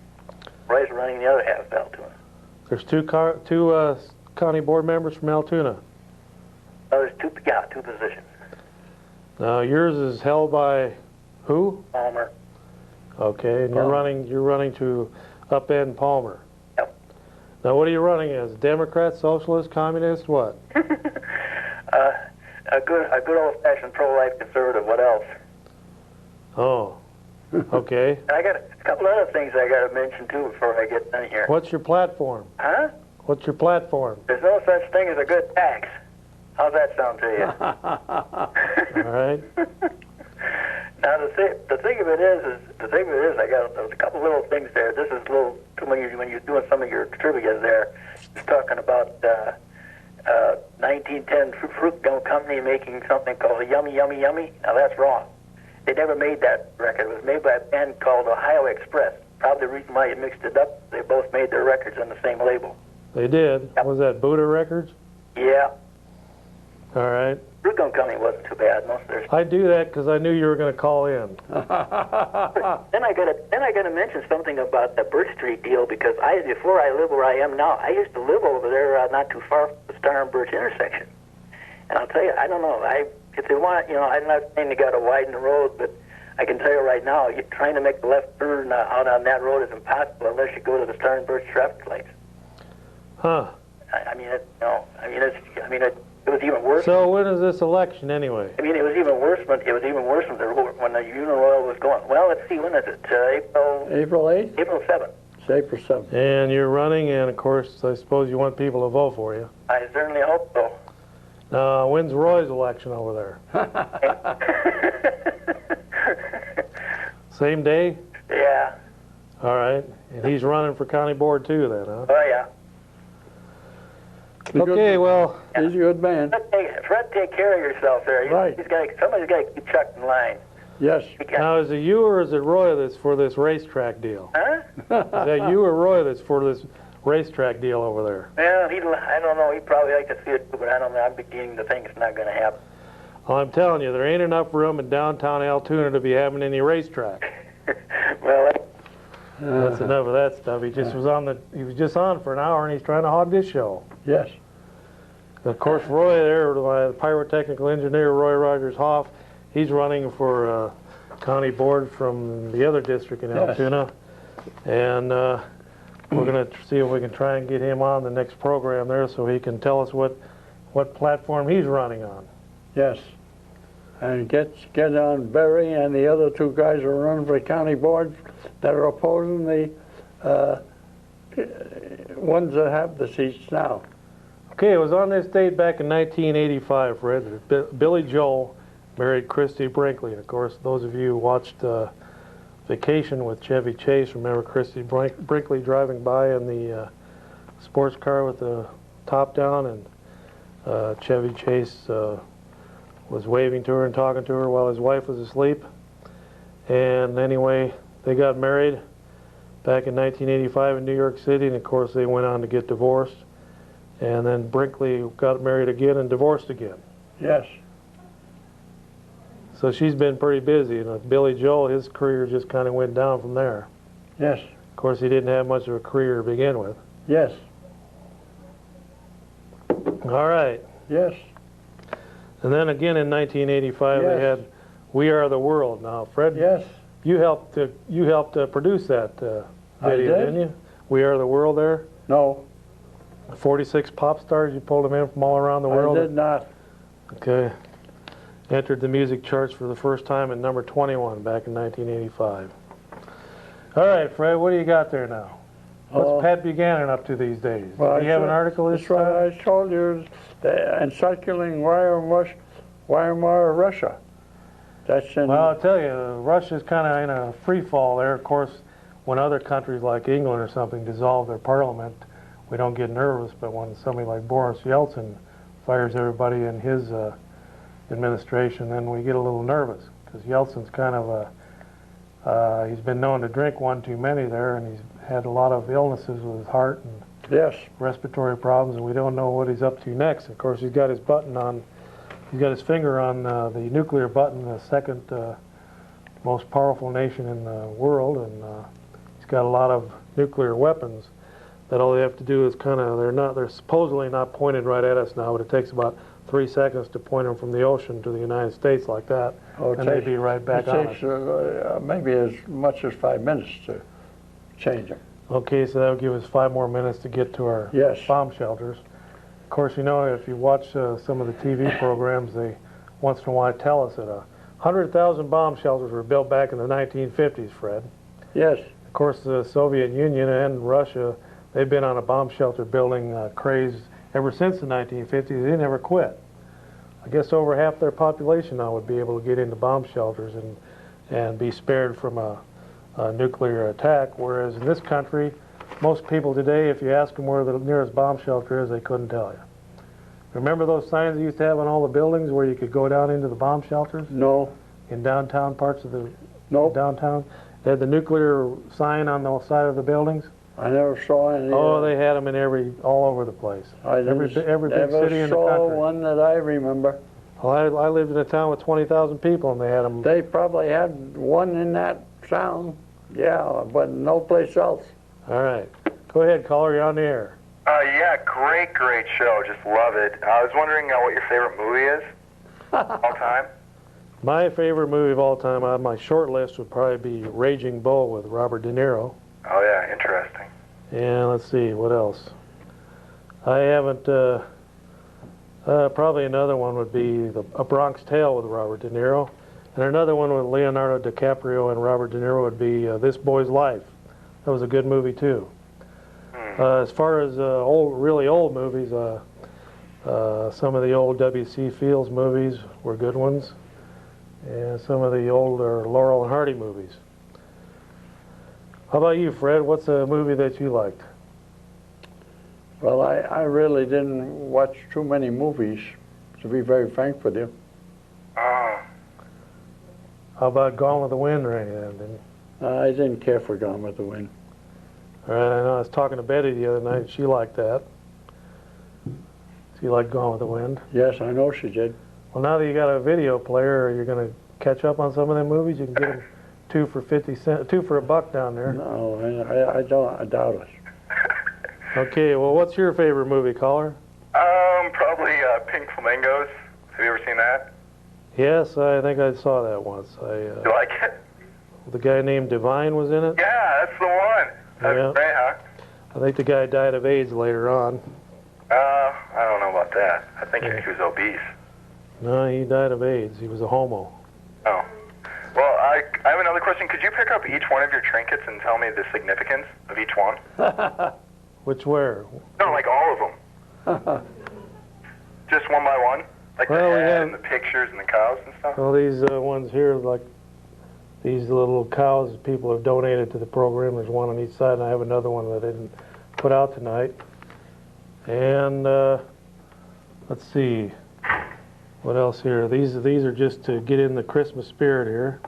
Roy's running the other half of Altoona. There's two county board members from Altoona. Oh, there's two positions. Now yours is held by who? Palmer. Okay, and you're running to upend Palmer. Yep. Now what are you running as? Democrat, socialist, communist, what? A good old-fashioned pro-life conservative. What else? Oh, okay. I got a couple other things I got to mention too before I get done here. What's your platform? Huh? What's your platform? There's no such thing as a good tax. How's that sound to you? All right. Now the thing of it is I got a couple little things there. This is a little when you're doing some of your trivia there. It's talking about 1910 fruit gum company making something called a Yummy Yummy Yummy. Now that's wrong. They never made that record. It was made by a band called Ohio Express. Probably the reason why you mixed it up, they both made their records on the same label. They did. Yep. Was that Buddha Records? Yeah. All right. Fruit gum company wasn't too bad. Most of their I do that because I knew you were going to call in. Then I gotta mention something about the Birch Street deal because before I live where I am now, I used to live over there not too far from the Star and Birch intersection. And I'll tell you, I don't know. If they want, I'm not saying they got to widen the road, but I can tell you right now, you're trying to make the left turn out on that road is impossible unless you go to the Star and Birch traffic lights. Huh. It was even worse. So when is this election anyway? It was even worse when the Union Oil was going. Well, let's see, when is it? April 8th? April 7th. It's April 7th. And you're running, and of course, I suppose you want people to vote for you. I certainly hope so. When's Roy's election over there? Same day? Yeah. All right. And he's running for county board too then, huh? Oh, yeah. Okay, well. He's a good man. Fred, take care of yourself there. Right. Somebody's got to keep Chuck in line. Yes. Now, is it you or is it Roy that's for this racetrack deal? Huh? Is that you or Roy that's for this racetrack deal over there? Well, I don't know. He'd probably like to see it too, but I don't know. I'm beginning to think it's not going to happen. Well, I'm telling you, there ain't enough room in downtown Altoona to be having any racetrack. Well, That's enough of that stuff. He was just on for an hour and he's trying to hog this show. Yes. Of course, Roy there, my pyrotechnical engineer, Roy Rogers Hoff, he's running for county board from the other district in Altoona. And we're going to see if we can try and get him on the next program there so he can tell us what platform he's running on. Yes. And get on Barry and the other two guys who are running for county board that are opposing the ones that have the seats now. Okay, it was on this date back in 1985, Fred. Billy Joel married Christy Brinkley. And of course, those of you who watched Vacation with Chevy Chase remember Christy Brinkley driving by in the sports car with the top down, and Chevy Chase was waving to her and talking to her while his wife was asleep. And anyway, they got married back in 1985 in New York City, and of course they went on to get divorced. And then Brinkley got married again and divorced again. Yes. So she's been pretty busy. And Billy Joel, his career just kind of went down from there. Yes. Of course, he didn't have much of a career to begin with. Yes. All right. Yes. And then again in 1985, Yes. they had We Are the World. Now, Fred, Yes. You helped produce that I video, did? didn't you? We Are the World there? No, 46 pop stars, you pulled them in from all around the world? I did not. Okay. Entered the music charts for the first time at number 21 back in 1985. All right, Fred, what do you got there now? What's Pat Buchanan up to these days? Well, do you have an article this That's what I told you, encircling Weimar, Russia. That's in... Well, I'll tell you, Russia's kind of in a free fall there. Of course, when other countries like England or something dissolve their parliament, we don't get nervous, but when somebody like Boris Yeltsin fires everybody in his administration, then we get a little nervous, because Yeltsin's kind of he's been known to drink one too many there, and he's had a lot of illnesses with his heart and Yes. respiratory problems, and we don't know what he's up to next. Of course, he's got his finger on the nuclear button, the second most powerful nation in the world, and he's got a lot of nuclear weapons that all they have to do is they're supposedly not pointed right at us now, but it takes about 3 seconds to point them from the ocean to the United States like that, and they'd be right back on us. It takes maybe as much as 5 minutes to change them. Okay, so that'll give us 5 more minutes to get to our Yes. bomb shelters. Of course, you know, if you watch some of the TV programs, they once in a while tell us that 100,000 bomb shelters were built back in the 1950s, Fred. Yes. Of course, the Soviet Union and Russia, they've been on a bomb shelter building craze ever since the 1950s. They never quit. I guess over half their population now would be able to get into bomb shelters and be spared from a nuclear attack, whereas in this country, most people today, if you ask them where the nearest bomb shelter is, they couldn't tell you. Remember those signs they used to have on all the buildings where you could go down into the bomb shelters? No. In downtown parts of the Nope. downtown? They had the nuclear sign on the side of the buildings. I never saw any. Oh, they had them in all over the place. Every big city in the saw country. one that I remember. Well, I lived in a town with 20,000 people, and they had them. They probably had one in that town, yeah, but no place else. All right. Go ahead, caller. You're on the air. Yeah, great show. Just love it. I was wondering what your favorite movie is all time. My favorite movie of all time on my short list would probably be Raging Bull with Robert De Niro. Oh, yeah, interesting. And let's see, what else? I haven't, probably another one would be A Bronx Tale with Robert De Niro. And another one with Leonardo DiCaprio and Robert De Niro would be This Boy's Life. That was a good movie, too. As far as really old movies, some of the old W.C. Fields movies were good ones. And some of the older Laurel and Hardy movies. How about you, Fred? What's a movie that you liked? Well, I really didn't watch too many movies, to be very frank with you. How about Gone with the Wind or any of them? I didn't care for Gone with the Wind. All right, I know I was talking to Betty the other night. She liked that. She liked Gone with the Wind. Yes, I know she did. Well, now that you got a video player, you're going to catch up on some of them movies. You can get them 2 for 50 cents, 2 for $1 down there. No, I don't. I doubt it. Okay, well, what's your favorite movie, caller? Probably Pink Flamingos. Have you ever seen that? Yes, I think I saw that once. You like it? The guy named Divine was in it. Yeah, that's the one. That's Yeah. great, huh? I think the guy died of AIDS later on. I don't know about that. I think he was obese. No, he died of AIDS. He was a homo. Oh. Well, I have another question. Could you pick up each one of your trinkets and tell me the significance of each one? Which where? No, like all of them. Just one by one? Like Well, the we head have- and the pictures and the cows and stuff? Well, these ones here, like these little cows that people have donated to the program. There's one on each side, and I have another one that I didn't put out tonight. And let's see, what else here? These are just to get in the Christmas spirit here.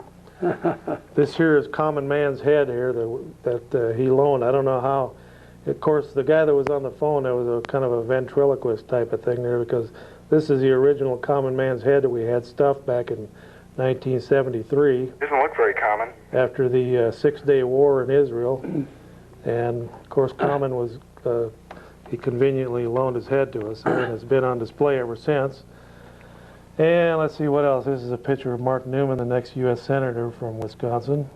This here is Common Man's head here that he loaned. I don't know how. Of course, the guy that was on the phone, there was a kind of a ventriloquist type of thing there, because this is the original Common Man's head that we had stuffed back in 1973. Doesn't look very common. After the Six-Day War in Israel. And, of course, Common was, he conveniently loaned his head to us, and it's been on display ever since. And let's see what else. This is a picture of Mark Newman, the next U.S. Senator from Wisconsin.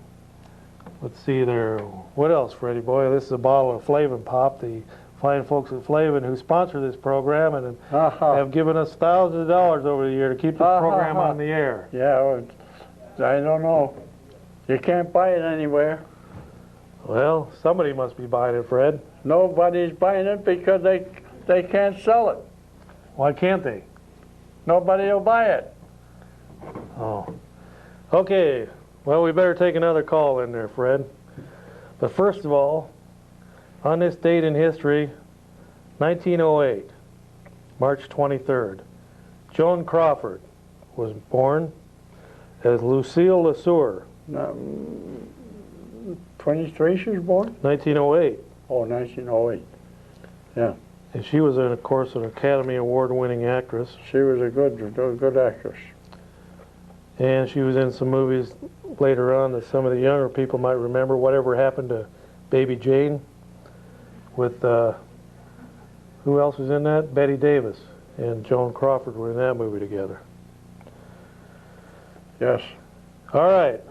Let's see there. What else, Freddie boy? This is a bottle of Flavin Pop, the fine folks at Flavin who sponsor this program and have given us thousands of dollars over the year to keep the program on the air. Yeah, well, I don't know. You can't buy it anywhere. Well, somebody must be buying it, Fred. Nobody's buying it because they can't sell it. Why can't they? Nobody will buy it. Oh. Okay. Well, we better take another call in there, Fred. But first of all, on this date in history, 1908, March 23rd, Joan Crawford was born as Lucille LeSueur. 23 she was born? 1908. Oh, 1908. Yeah. And she was, of course, an Academy Award-winning actress. She was a good actress. And she was in some movies later on that some of the younger people might remember. Whatever Happened to Baby Jane with, who else was in that? Betty Davis and Joan Crawford were in that movie together. Yes. All right.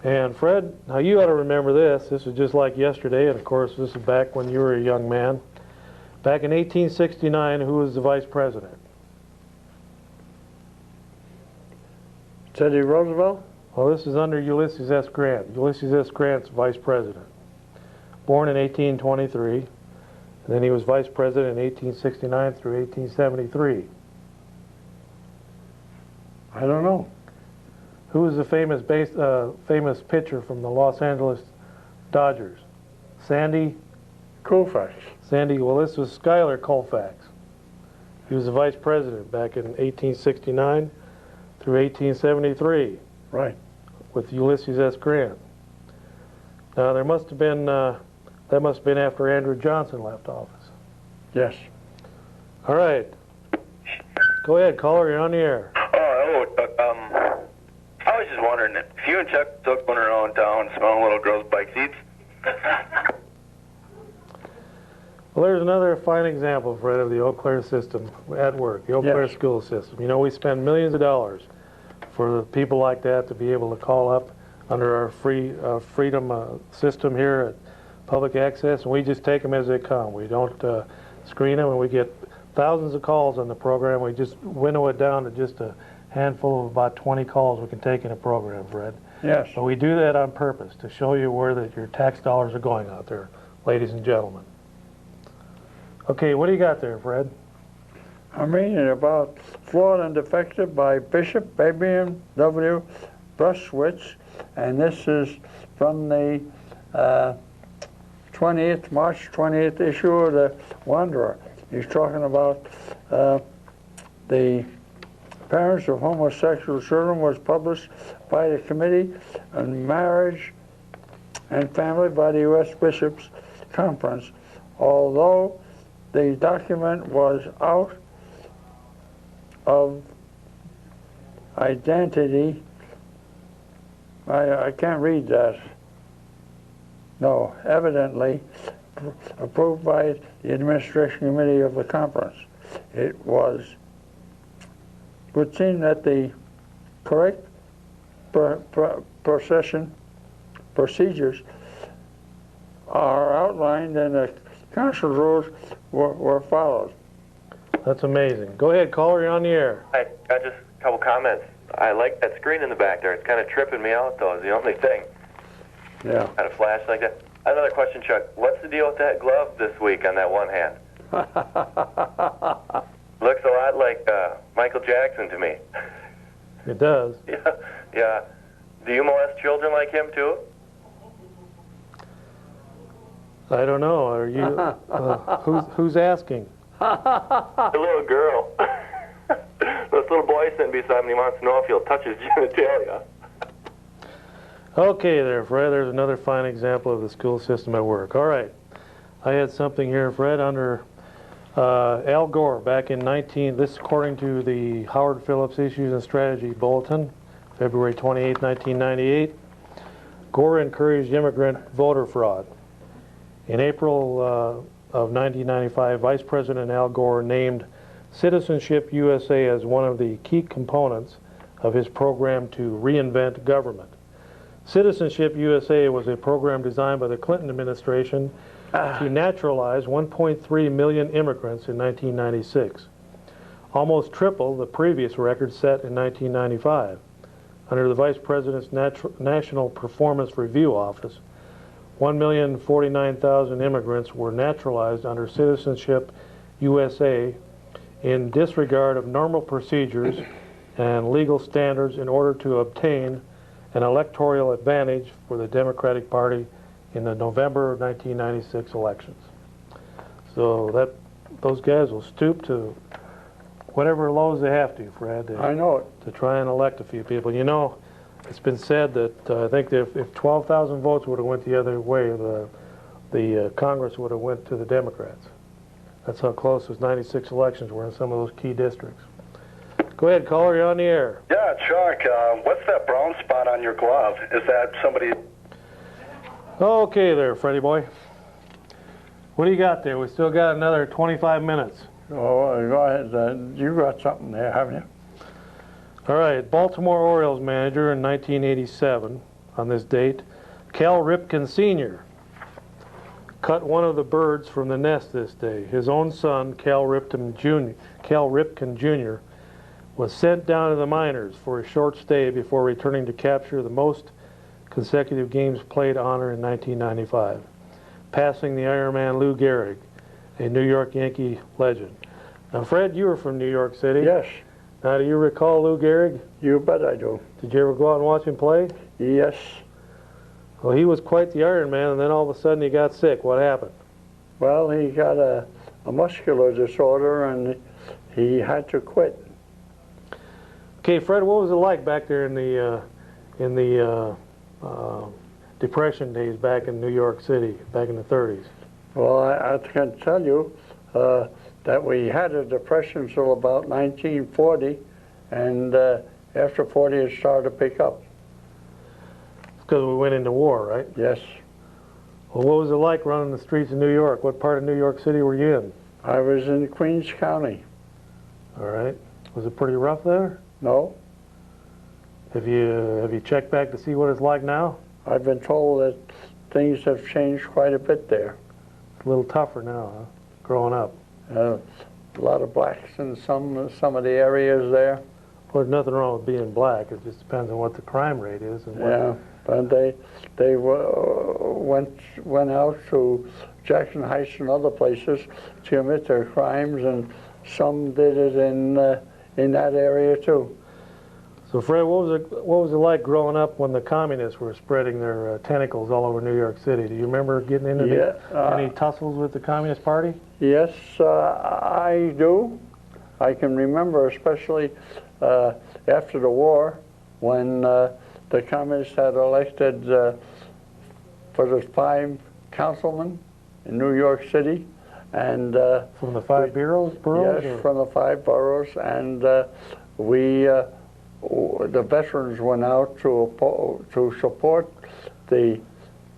And Fred, now you ought to remember this. This is just like yesterday, and of course this is back when you were a young man. Back in 1869, who was the vice president? Teddy Roosevelt? Well, this is under Ulysses S. Grant. Ulysses S. Grant's vice president. Born in 1823, and then he was vice president in 1869 through 1873. I don't know. Who was the famous pitcher from the Los Angeles Dodgers? Sandy Koufax. Sandy, well, this was Schuyler Colfax. He was the vice president back in 1869 through 1873. Right. With Ulysses S. Grant. Now, there must have been, that must have been after Andrew Johnson left office. Yes. All right. Go ahead, caller, you're on the air. Oh, hello, Chuck. I was just wondering if you and Chuck took one around town smelling little girls' bike seats. Well, there's another fine example, Fred, of the Eau Claire system at work, the Eau Claire school system. You know, we spend millions of dollars for the people like that to be able to call up under our freedom system here at Public Access, and we just take them as they come. We don't screen them, and we get thousands of calls on the program. We just winnow it down to just a handful of about 20 calls we can take in a program, Fred. Yes. So we do that on purpose to show you where your tax dollars are going out there, ladies and gentlemen. Okay, what do you got there, Fred? I'm reading about Flawed and Defective by Bishop Fabian W. Brushwitz, and this is from the 20th, March 20th issue of the Wanderer. He's talking about the parents of homosexual children was published by the Committee on Marriage and Family by the U.S. Bishops' Conference. Although the document was out of identity, I can't read that. No, evidently approved by the Administration Committee of the conference. It would seem that the correct procedures are outlined and the council rules were followed. That's amazing. Go ahead, caller, you're on the air. I got just a couple comments. I like that screen in the back there. It's kind of tripping me out, though, is the only thing. Yeah. Kind of flash like that. Another question, Chuck. What's the deal with that glove this week on that one hand? Looks a lot like Michael Jackson to me. It does. Yeah. Do you molest children like him, too? I don't know. Are you? Who's asking? The little girl. This little boy sitting beside me, he wants to know if he'll touch his genitalia. Okay there, Fred. There's another fine example of the school system at work. All right. I had something here, Fred, under Al Gore back in this according to the Howard Phillips Issues and Strategy Bulletin, February 28, 1998. Gore encouraged immigrant voter fraud. In April of 1995, Vice President Al Gore named Citizenship USA as one of the key components of his program to reinvent government. Citizenship USA was a program designed by the Clinton administration to naturalize 1.3 million immigrants in 1996, almost triple the previous record set in 1995. Under the Vice President's National Performance Review Office, 1,049,000 immigrants were naturalized under Citizenship USA in disregard of normal procedures and legal standards in order to obtain an electoral advantage for the Democratic Party in the November 1996 elections. So those guys will stoop to whatever lows they have to, Fred. I know it. To try and elect a few people. You know, it's been said that I think that if 12,000 votes would have went the other way, the Congress would have went to the Democrats. That's how close those 96 elections were in some of those key districts. Go ahead, caller, you're on the air. Yeah, Chuck, what's that brown spot on your glove? Is that somebody... Okay there, Freddie boy. What do you got there? We still got another 25 minutes. Oh, go ahead. You got something there, haven't you? All right, Baltimore Orioles manager in 1987, on this date, Cal Ripken Sr. cut one of the birds from the nest this day. His own son, Cal Ripken Jr., was sent down to the minors for a short stay before returning to capture the most consecutive games played honor in 1995, passing the Ironman Lou Gehrig, a New York Yankee legend. Now, Fred, you were from New York City. Yes. Now, do you recall Lou Gehrig? You bet I do. Did you ever go out and watch him play? Yes. Well, he was quite the Iron Man, and then all of a sudden he got sick. What happened? Well, he got a muscular disorder, and he had to quit. Okay, Fred, what was it like back there in the Depression days back in New York City, back in the 30s? Well, I can tell you that we had a depression until about 1940, and after 40 it started to pick up. Because we went into war, right? Yes. Well, what was it like running the streets of New York? What part of New York City were you in? I was in Queens County. All right. Was it pretty rough there? No. Have you checked back to see what it's like now? I've been told that things have changed quite a bit there. It's a little tougher now, huh? Growing up. A lot of blacks in some of the areas there. Well, there's nothing wrong with being black. It just depends on what the crime rate is. And yeah, but they went out to Jackson Heights and other places to commit their crimes, and some did it in that area too. So, Fred, what was it like growing up when the communists were spreading their tentacles all over New York City? Do you remember getting into any tussles with the Communist Party? Yes, I do. I can remember, especially after the war, when the communists had elected for the 5 councilmen in New York City, and from the 5 boroughs. Yes, or? From the 5 boroughs, and the veterans went out to support the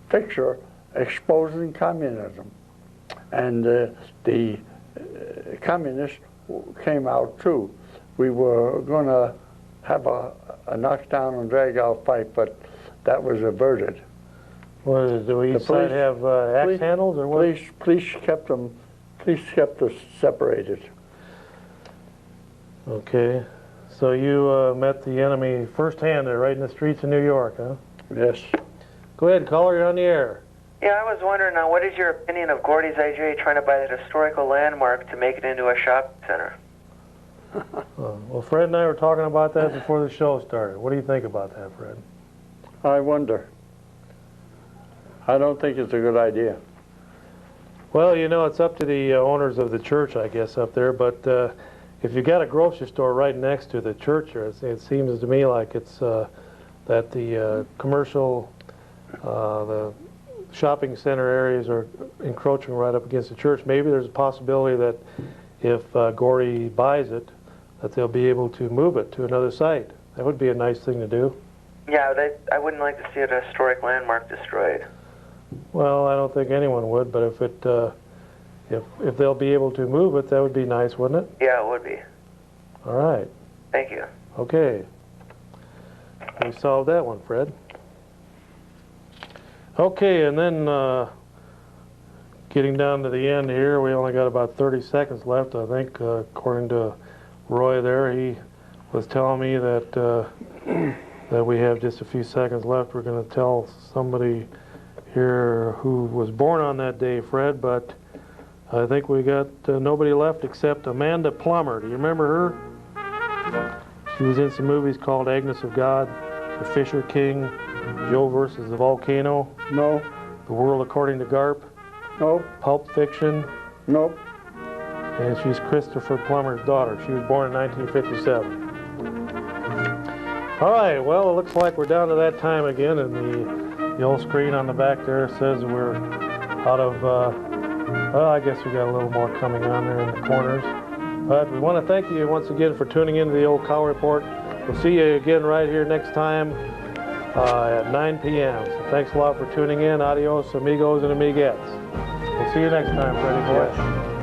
picture exposing communism, and the communists came out too. We were going to have a knockdown and drag out fight, but that was averted. What, do each side have axe handles or what? Police kept us separated. Okay. So you met the enemy firsthand there, right in the streets of New York, huh? Yes. Go ahead, caller, you're on the air. Yeah, I was wondering, what is your opinion of Gordy's IJ trying to buy that historical landmark to make it into a shopping center? Well, Fred and I were talking about that before the show started. What do you think about that, Fred? I wonder. I don't think it's a good idea. Well, you know, it's up to the owners of the church, I guess, up there, but if you got a grocery store right next to the church, it seems to me like it's that the commercial, the shopping center areas are encroaching right up against the church. Maybe there's a possibility that if Gordy buys it, that they'll be able to move it to another site. That would be a nice thing to do. Yeah, I wouldn't like to see a historic landmark destroyed. Well, I don't think anyone would, but if they'll be able to move it, that would be nice, wouldn't it? Yeah, it would be. All right. Thank you. Okay. We solved that one, Fred. Okay, and then getting down to the end here, we only got about 30 seconds left, I think, according to Roy there. He was telling me that that we have just a few seconds left. We're going to tell somebody here who was born on that day, Fred, but I think we got nobody left except Amanda Plummer. Do you remember her? She was in some movies called Agnes of God, The Fisher King, Joe versus the Volcano. No. The World According to Garp. Nope. Pulp Fiction. Nope. And she's Christopher Plummer's daughter. She was born in 1957. All right, well, it looks like we're down to that time again, and the old screen on the back there says we're out of, well, I guess we got a little more coming on there in the corners. But we want to thank you once again for tuning into the Old Cow Report. We'll see you again right here next time at 9 p.m. So thanks a lot for tuning in. Adios, amigos and amiguettes. We'll see you next time, Freddie boy.